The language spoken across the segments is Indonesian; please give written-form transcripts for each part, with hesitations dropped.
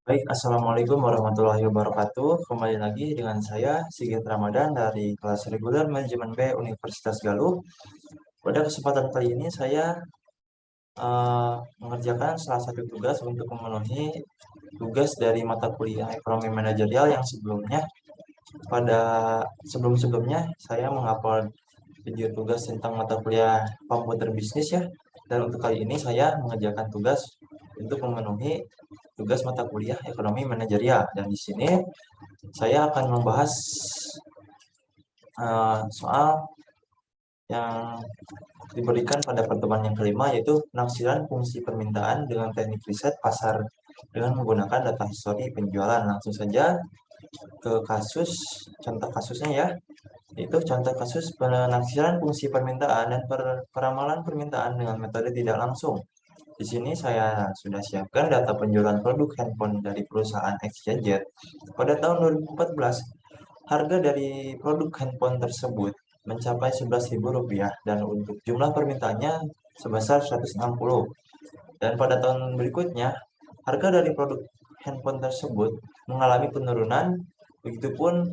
Baik, Assalamualaikum warahmatullahi wabarakatuh. Kembali lagi dengan saya, Sigit Ramadan dari kelas reguler Manajemen B Universitas Galuh. Pada kesempatan kali ini saya mengerjakan salah satu tugas untuk memenuhi tugas dari mata kuliah ekonomi manajerial yang sebelumnya. Pada sebelum-sebelumnya saya mengupload video tugas tentang mata kuliah komputer bisnis ya. Dan untuk kali ini saya mengerjakan tugas untuk memenuhi tugas mata kuliah ekonomi manajerial. Dan di sini saya akan membahas soal yang diberikan pada pertemuan yang kelima, yaitu penafsiran fungsi permintaan dengan teknik riset pasar dengan menggunakan data histori penjualan. Langsung saja ke kasus, contoh kasusnya ya, yaitu contoh kasus penafsiran fungsi permintaan dan peramalan permintaan dengan metode tidak langsung. Di sini saya sudah siapkan data penjualan produk handphone dari perusahaan XYZ pada tahun 2014. Harga dari produk handphone tersebut mencapai Rp11.000 dan untuk jumlah permintaannya sebesar 160. Dan pada tahun berikutnya, harga dari produk handphone tersebut mengalami penurunan. Begitupun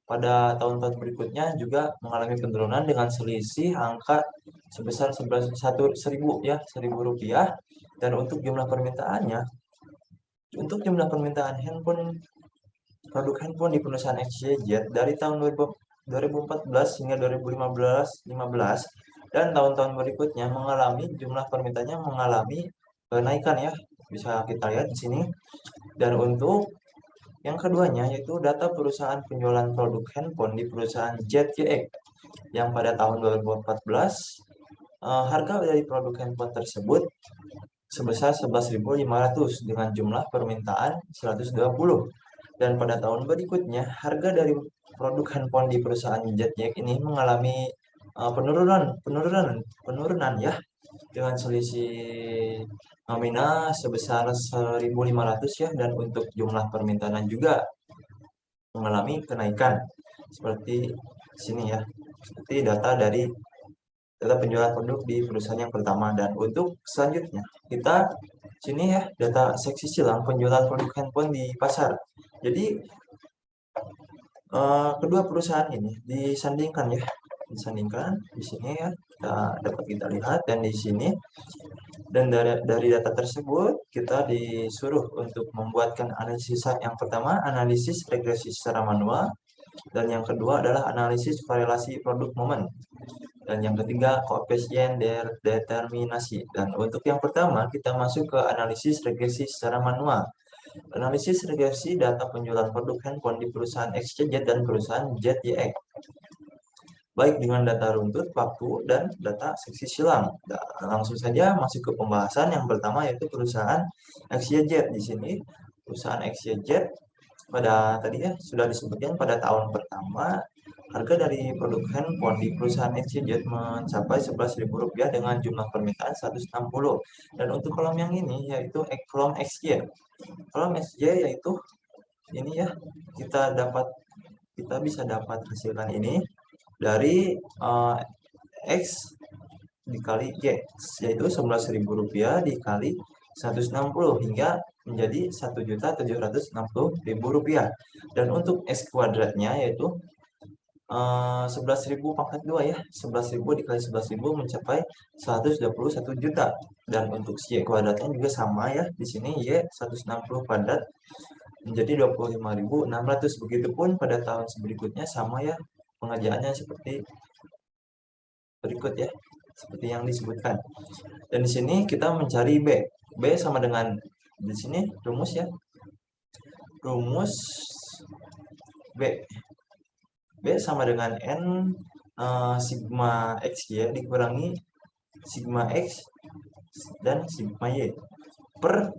pada tahun-tahun berikutnya juga mengalami penurunan dengan selisih angka sebesar 1.000 ya, Rp1.000. Dan untuk jumlah permintaannya, untuk jumlah permintaan produk handphone di perusahaan XYZ dari tahun 2014 hingga 2015 dan tahun-tahun berikutnya mengalami jumlah permintaannya mengalami kenaikan ya, bisa kita lihat di sini. Dan untuk yang keduanya yaitu data perusahaan penjualan produk handphone di perusahaan ZTE yang pada tahun 2014 harga dari produk handphone tersebut sebesar 11.500 dengan jumlah permintaan 120. Dan pada tahun berikutnya harga dari produk handphone di perusahaan ZTE ini mengalami penurunan ya, dengan selisih nominal sebesar 1.500 ya, dan untuk jumlah permintaan juga mengalami kenaikan seperti sini ya, seperti data penjualan produk di perusahaan yang pertama. Dan untuk selanjutnya kita sini ya, data seksi silang penjualan produk handphone di pasar. Jadi kedua perusahaan ini disandingkan di sini ya, dapat kita lihat. Dan di sini, dan dari data tersebut kita disuruh untuk membuatkan analisis. Yang pertama analisis regresi secara manual, dan yang kedua adalah analisis korelasi produk momen, dan yang ketiga koefisien determinasi. Dan untuk yang pertama kita masuk ke analisis regresi secara manual. Analisis regresi data penjualan produk handphone di perusahaan XYZ dan perusahaan ZYX, baik dengan data runtut, waktu, dan data seksi silang. Nah, langsung saja masuk ke pembahasan yang pertama, yaitu perusahaan XYZ. Di sini perusahaan XYZ pada tadi ya sudah disebutkan pada tahun pertama harga dari produk handphone di perusahaan XYZ mencapai Rp11.000 dengan jumlah permintaan 160. Dan untuk kolom yang ini yaitu kolom XY. Kolom XY yaitu ini ya, kita bisa dapat hasilkan ini dari X dikali Y, yaitu Rp11.000 dikali 160 hingga menjadi Rp1.760.000. Dan untuk X kuadratnya yaitu 11.000 pangkat 2 ya, 11.000 dikali 11.000 mencapai 121 juta. Dan untuk Y kuadratnya juga sama ya, di sini Y 160 kuadrat menjadi 25.600. Begitupun pada tahun berikutnya sama ya, pengerjaannya seperti berikut ya, seperti yang disebutkan. Dan di sini kita mencari B. B sama dengan, di sini rumus ya, rumus B. B sama dengan N sigma X Y dikurangi sigma X dan sigma Y per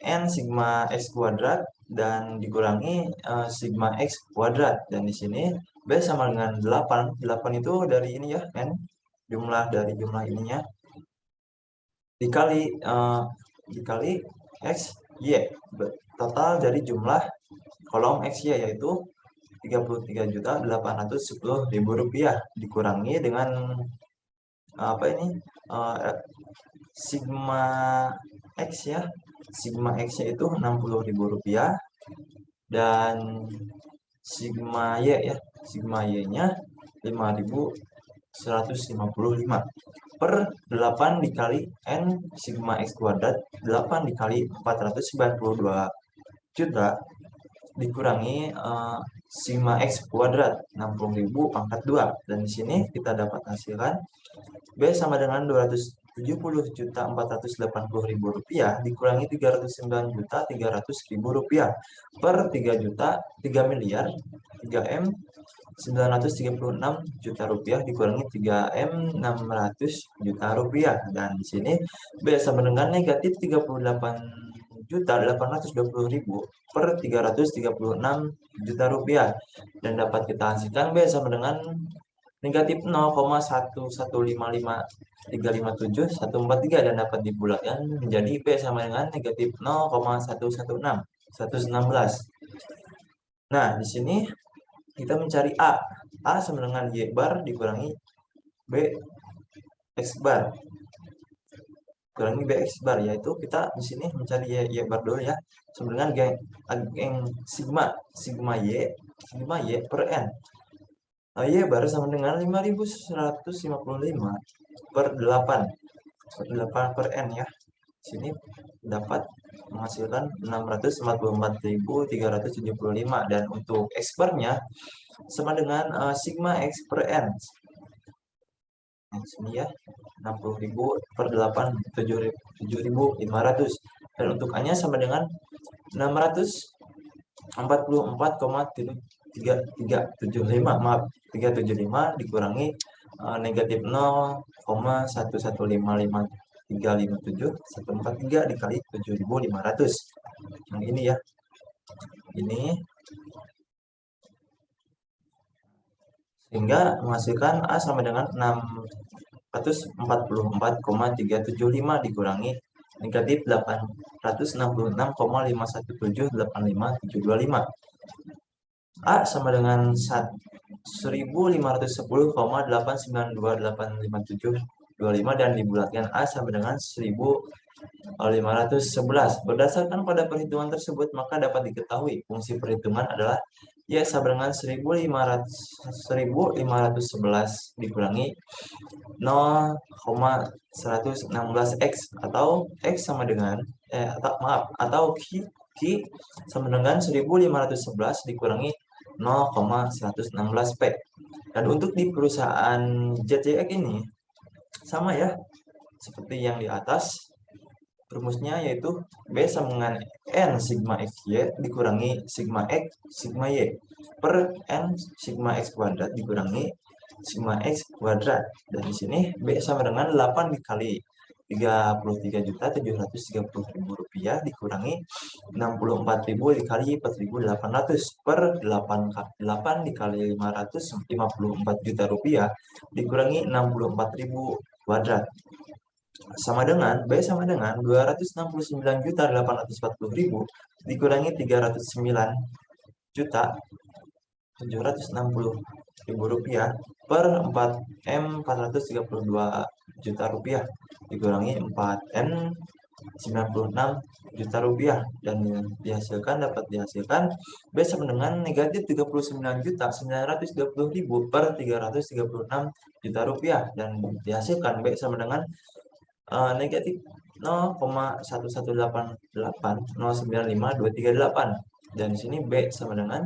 N sigma X kuadrat dan dikurangi sigma X kuadrat. Dan di sini B sama dengan 8. 8 itu dari ini ya, N, jumlah dari jumlah ininya, dikali X, Y. Total dari jumlah kolom X, Y yaitu Rp33.810.000 dikurangi dengan apa ini, sigma X ya. Sigma X-nya itu Rp60.000 dan sigma Y ya. Sigma Y-nya 5.155 per 8 dikali N sigma X kuadrat 8 dikali 492 juta dikurangi sigma X kuadrat 60.000 pangkat 2. Dan di sini kita dapat hasilkan B sama dengan 270.480.000 rupiah dikurangi 309.300.000 rupiah per 3 juta 3 miliar 3 M 936 juta rupiah dikurangi 3 M 600 juta rupiah. Dan di sini B sama dengan negatif 38.820.000 per 336 juta rupiah. Dan dapat kita hasilkan B sama dengan negatif 0,1155357 dan dapat dibulatkan menjadi B sama dengan negatif 0,116. Nah, di sini kita mencari A. A sama dengan Y bar dikurangi B X bar. Kurangi B X bar, yaitu kita di sini mencari Y bar dulu ya. Sama dengan geng sigma Y per N. Y bar sama dengan 5.155 per 8 per N ya. Sini dapat menghasilkan 644.375 dan untuk X barnya sama dengan sigma X per N. Nah, sini ya 60.000 per 8 7.500 dan untuk A nya sama dengan 644,375 maaf 375 dikurangi negatif 0,1155357 dikali 7.500. Yang ini ya, ini sehingga menghasilkan A sama dengan 644,375 dikurangi negatif 866,51785,725. A sama dengan 1.510,892855725 dan dibulatkan A sama dengan 1.511. Berdasarkan pada perhitungan tersebut, maka dapat diketahui fungsi perhitungan adalah Y sama dengan 1.511 dikurangi 0,116X atau X sama dengan atau Q sama dengan 1.511 dikurangi 0,116P. Dan untuk di perusahaan ZJX ini sama ya, seperti yang di atas, rumusnya yaitu B sama dengan N sigma XY dikurangi sigma X sigma Y per N sigma X kuadrat dikurangi sigma X kuadrat. Dan di sini B sama dengan 8 dikali 33.730.000 rupiah dikurangi 64.000 dikali 4.800 per 8 dikali 554 juta rupiah dikurangi 64.000 kuadrat sama dengan B sama dengan 269.840.000 dikurangi 309.760.000 rupiah per 4M 432 juta rupiah dikurangi 4N 96 juta rupiah dan dapat dihasilkan B sama dengan negatif 39.920.000 per 336 juta rupiah dan dihasilkan B sama dengan negatif 0,1188095.238 dan di sini B sama dengan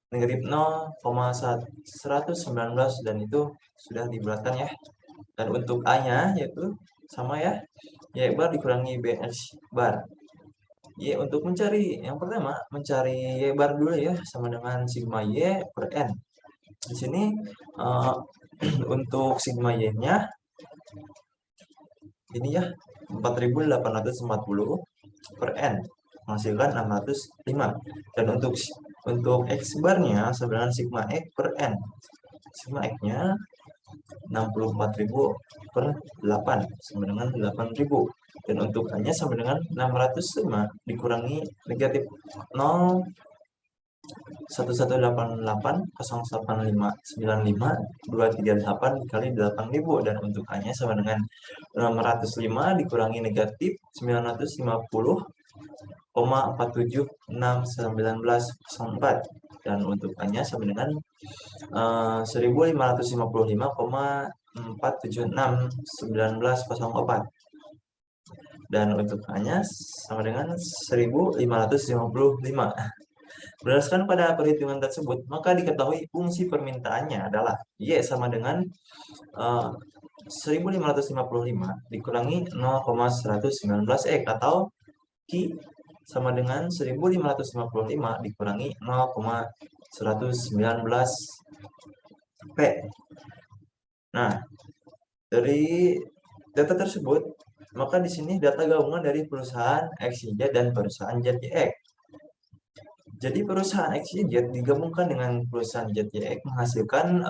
negatif 0,119 dan itu sudah dibulatkan ya. Dan untuk A nya yaitu sama ya, Y bar dikurangi BX bar. Y untuk mencari yang pertama mencari Y bar dulu ya, sama dengan sigma Y per N. Di sini untuk sigma Y nya ini ya 4.840 per N menghasilkan 605. Dan untuk X barnya sebenarnya sigma X per N, sigma X nya 64.000 per 8 sama dengan 8.000 dan untuk A nya sama dengan 605 dikurangi negatif 0 1188,08595 dikali 8.000 dan untuk A-nya sama dengan 605 dikurangi negatif 950,4761904 dan untuk A-nya sama dengan 1555,4761904 dan untuk A-nya sama dengan 1555. Berdasarkan pada perhitungan tersebut, maka diketahui fungsi permintaannya adalah Y sama dengan 1555 dikurangi 0,119X atau Q sama dengan 1555 dikurangi 0,119P. Nah, dari data tersebut, maka di sini data gabungan dari perusahaan XYZ dan perusahaan ZYX. Jadi perusahaan XYZ digabungkan dengan perusahaan ZYX menghasilkan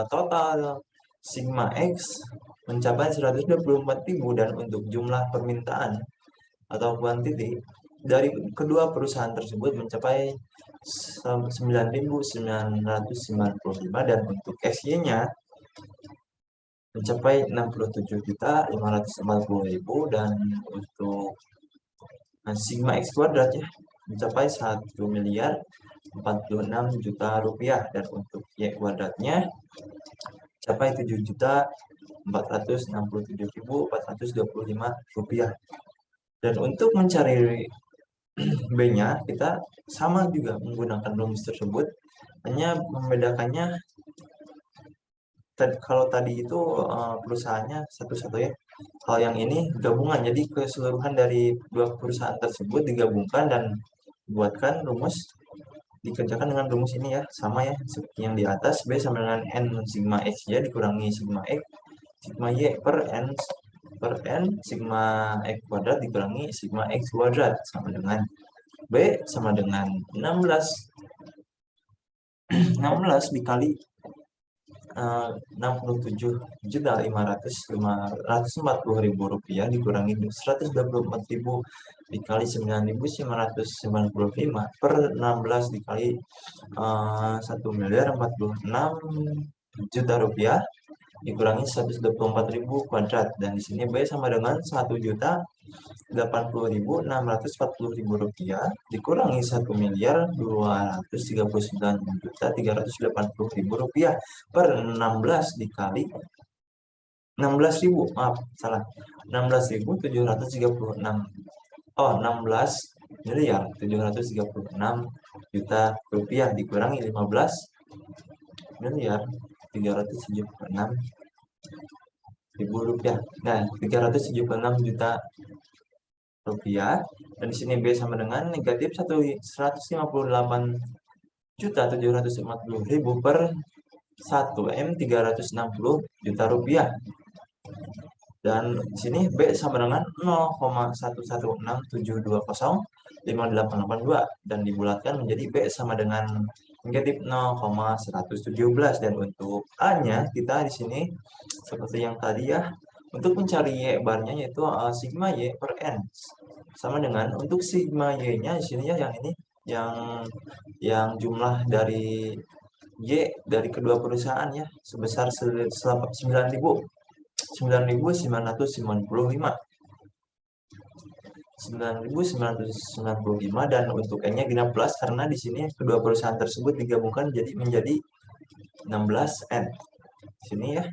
total sigma X mencapai 124.000 dan untuk jumlah permintaan atau kuantiti dari kedua perusahaan tersebut mencapai 9.995 dan untuk XY-nya mencapai 67.540.000 dan untuk sigma X kuadrat ya mencapai 1.046 juta rupiah dan untuk Y kuadratnya mencapai 7.467.425 rupiah. Dan untuk mencari B-nya kita sama juga menggunakan rumus tersebut, hanya membedakannya kalau tadi itu perusahaannya satu-satu ya. Kalau yang ini gabungan, jadi keseluruhan dari dua perusahaan tersebut digabungkan dan buatkan rumus, dikerjakan dengan rumus ini ya, sama ya seperti yang di atas. B sama dengan N sigma X ya dikurangi sigma X sigma Y per N sigma X kuadrat dikurangi sigma X kuadrat sama dengan B sama dengan 16 dikali 67.540.000 rupiah dikurangi 124.000 dikali 9.995 per 16 dikali 1.046 juta rupiah dikurangi 124.000 kuadrat dan di sini B sama dengan 1.080.640.000 rupiah dikurangi 1.239.380.000 rupiah per 16 dikali 16.000 maaf salah 16.736 16 miliar 736 juta rupiah dikurangi 15 miliar 376 ribu rupiah. Nah, 376 juta rupiah dan di sini B sama dengan negatif 158.740.000 per 1M 360 juta rupiah. Dan di sini B sama dengan 0,11672058882 dan dibulatkan menjadi B sama dengan negatif 0,117 dan untuk A-nya kita di sini seperti yang tadi ya untuk mencari Y barnya yaitu sigma Y per N sama dengan untuk sigma Y-nya di sini ya yang ini yang jumlah dari Y dari kedua perusahaan ya sebesar 9.995 dan untuk N-nya genap plus karena di sini kedua perusahaan tersebut digabungkan menjadi 16N. Sini ya.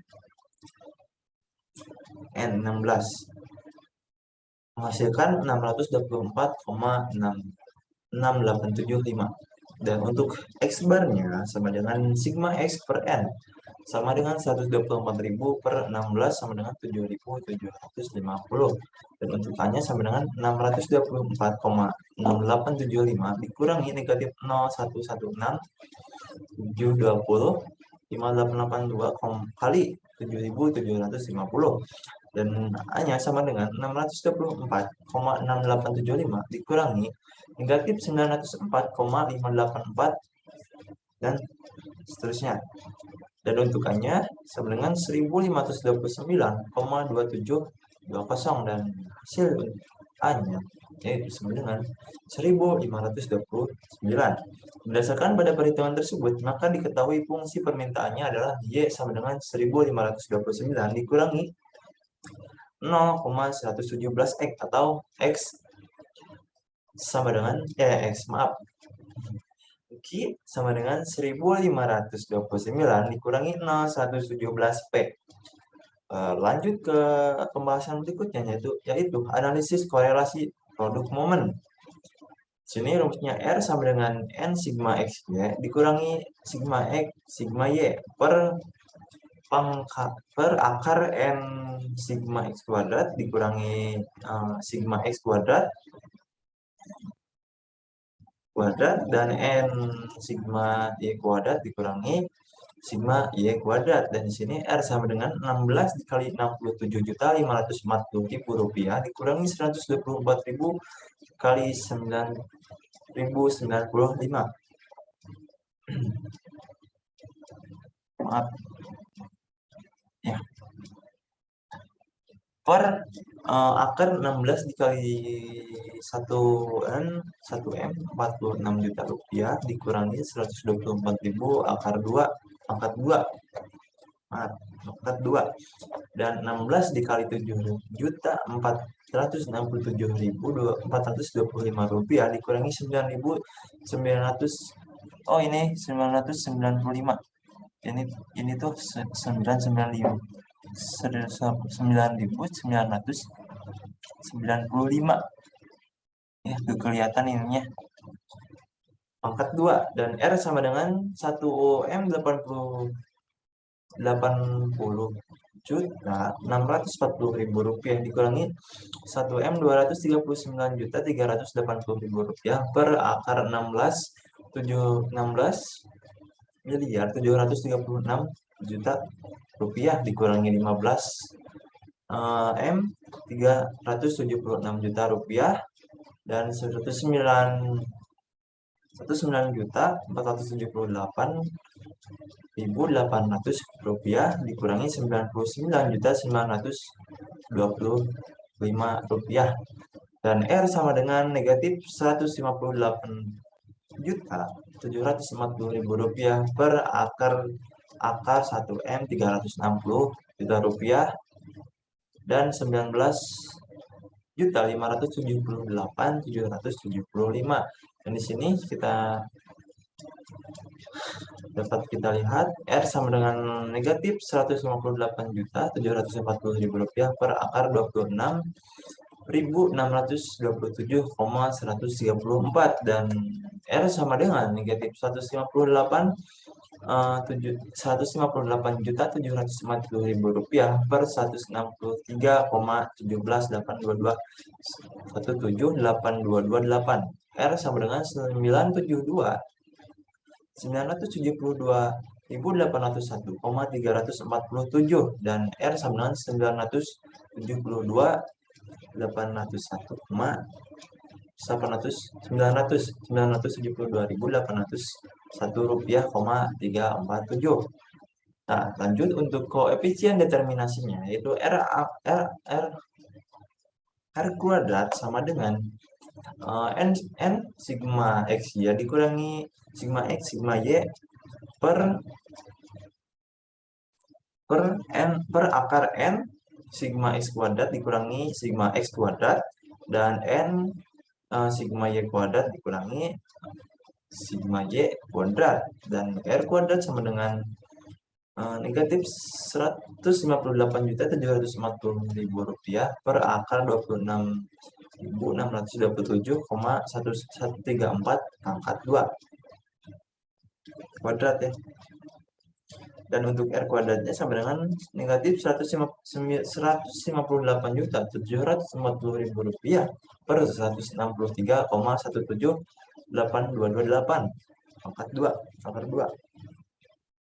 N16 menghasilkan 624,6875 dan untuk X barnya sama dengan sigma X per N sama dengan 124.000 per 16 sama dengan 7.750 dan untuk A-nya sama dengan 624,6875 dikurangi negatif 0,116.720.5882 kali 7.750 dan A-nya sama dengan 624,6875 dikurangi negatif 904,584 dan seterusnya. Dan untuk A-nya sama dengan 1529,2720 dan hasil A-nya yaitu sama dengan 1529. Berdasarkan pada perhitungan tersebut, maka diketahui fungsi permintaannya adalah Y sama dengan 1529 dikurangi 0,117X atau X sama dengan Q sama dengan 1529 dikurangi 0,117P. Lanjut ke pembahasan berikutnya yaitu analisis korelasi produk momen. Sini rumusnya R sama dengan N sigma XY dikurangi sigma X sigma Y per akar N sigma X kuadrat dikurangi sigma X kuadrat dan N sigma Y kuadrat dikurangi sigma Y kuadrat, dan di sini R sama dengan 16 dikali 67.540.000 rupiah dikurangi 124.000 kali 9.095. Maaf ya, per akar 16 dikali 1N 1M 46 juta rupiah dikurangi 124.000 akar 2 angkat 2 angkat 2 dan 16 dikali 7.467.425 rupiah dikurangi 9.900 ini 995 ini tuh 995 ya, tuh kelihatan ininya pangkat 2, dan R sama dengan 1M 80 juta 640.000 rupiah dikurangi 1M 239.380.000 rupiah per akar 16 miliar 736 juta rupiah dikurangi 15 M 376 juta rupiah dan 109.478.800 rupiah dikurangi 99.925 rupiah, dan R sama dengan negatif 158.740.000 rupiah per akar 1M 360 juta rupiah dan 19.578.775. Dan di sini dapat kita lihat R sama dengan negatif 158.740.000 rupiah per akar 26.627,134 dan R sama dengan negatif 158.740.000 rupiah per 163,17822 R sama dengan 972.801,347 dan R sama dengan 972.801 rupiah, 347. Nah, lanjut untuk koefisien determinasinya yaitu R kuadrat sama dengan N sigma X ya dikurangi sigma X sigma Y per akar N sigma X kuadrat dikurangi sigma X kuadrat dan N sigma Y kuadrat dikurangi sigma Y kuadrat, dan R kuadrat sama dengan negatif 158.740.000 rupiah per akar 26.627,134 pangkat 2 kuadrat ya. Dan untuk R kuadratnya sama dengan negatif 158.740.000 rupiah per 163,178.228 pangkat 2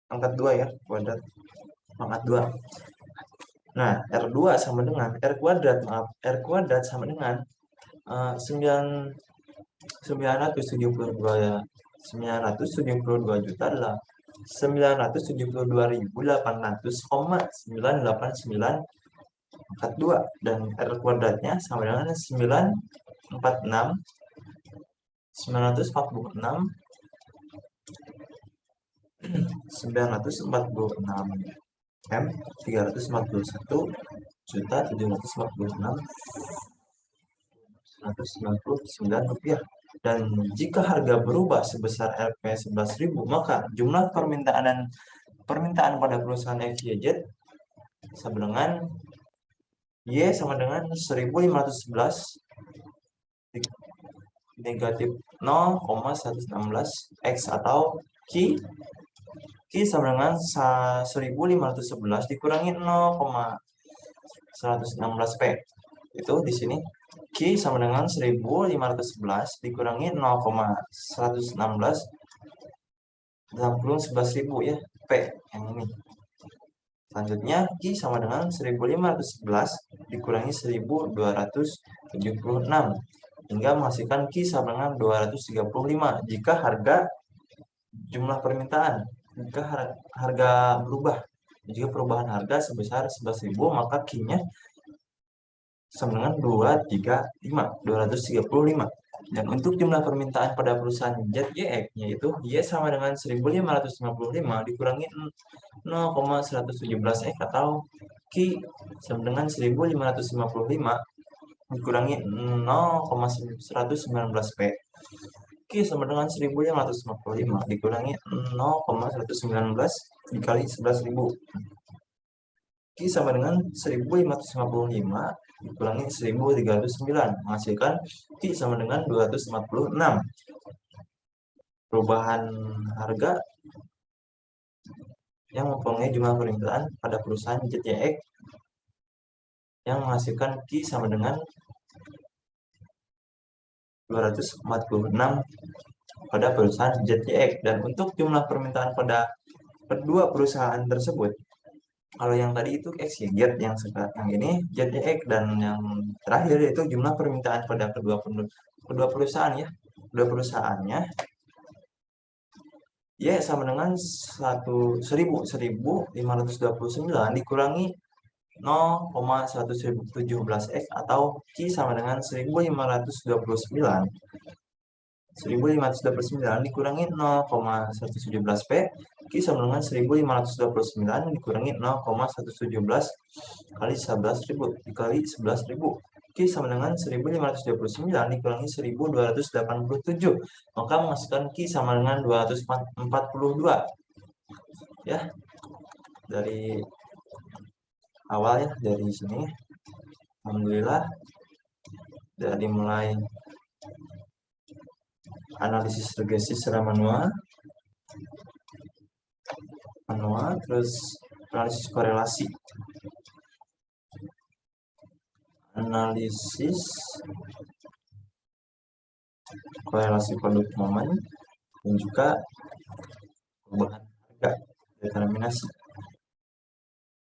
angkat 2 ya kuadrat pangkat 2. Nah, R2 sama dengan R kuadrat sama dengan 972 juta adalah 972.800,989 pangkat 2 dan R kuadratnya sama dengan M 346.746.199 rupiah. Dan jika harga berubah sebesar Rp 11.000, maka jumlah permintaan pada perusahaan XYZ sama dengan Y sama dengan 1511 negatif 0,116 X, atau Q sama dengan 1511 dikurangi 0,116 P. Itu di sini Q sama dengan 1511 dikurangi 0,116 11.000 ya, P yang ini. Selanjutnya Q sama dengan 1511 dikurangi 1276 hingga menghasilkan Q sama dengan 235 jika jumlah permintaan, jika harga berubah. Jika perubahan harga sebesar 11.000, maka Q-nya sama dengan 235. Dan untuk jumlah permintaan pada perusahaan ZYX, yaitu Y sama dengan 1555 dikurangi 0,117 X, atau Q sama dengan 1555 dikurangi 0,119 P. Q sama dengan 1555 dikurangi 0,119 dikali 11.000. Q sama dengan 1555 dikurangi 1309 menghasilkan Q sama dengan 246. Perubahan harga yang mempengaruhi jumlah permintaan pada perusahaan ZYX yang menghasilkan Q sama dengan 246 pada perusahaan ZYX. Dan untuk jumlah permintaan pada kedua perusahaan tersebut, kalau yang tadi itu XYZ, yang sekarang ini ZYX, dan yang terakhir itu jumlah permintaan pada kedua perusahaan ya. Kedua perusahaannya Y sama dengan 1529 dikurangi 0,117 X, atau Q sama dengan 1529 dikurangi 0,117 P. Q sama dengan 1529 dikurangi 0,117 kali 11.000 dikali 11.000. Q sama dengan 1529 dikurangi 1287, maka menghasilkan Q sama dengan 242 ya. Dari awal ya, dari sini alhamdulillah, dari mulai analisis regresif secara manual, terus analisis korelasi, produk momen, dan juga perubahan harga, determinasi,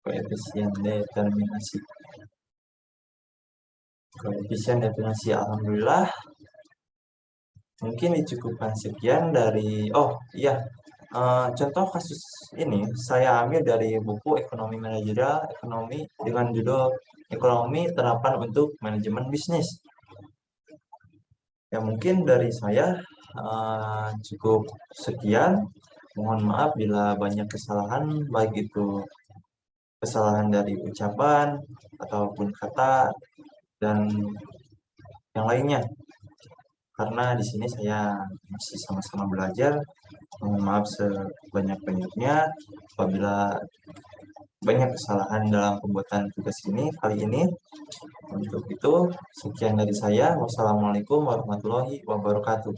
koefisien determinasi. Alhamdulillah, mungkin dicukupkan sekian dari contoh kasus ini saya ambil dari buku Ekonomi Manajerial Ekonomi dengan judul Ekonomi Terapan untuk Manajemen Bisnis. Ya, mungkin dari saya cukup sekian. Mohon maaf bila banyak kesalahan, baik itu kesalahan dari ucapan ataupun kata dan yang lainnya. Karena di sini saya masih sama-sama belajar. Mohon maaf sebanyak-banyaknya apabila banyak kesalahan dalam pembuatan tugas ini kali ini. Untuk itu, sekian dari saya. Wassalamualaikum warahmatullahi wabarakatuh.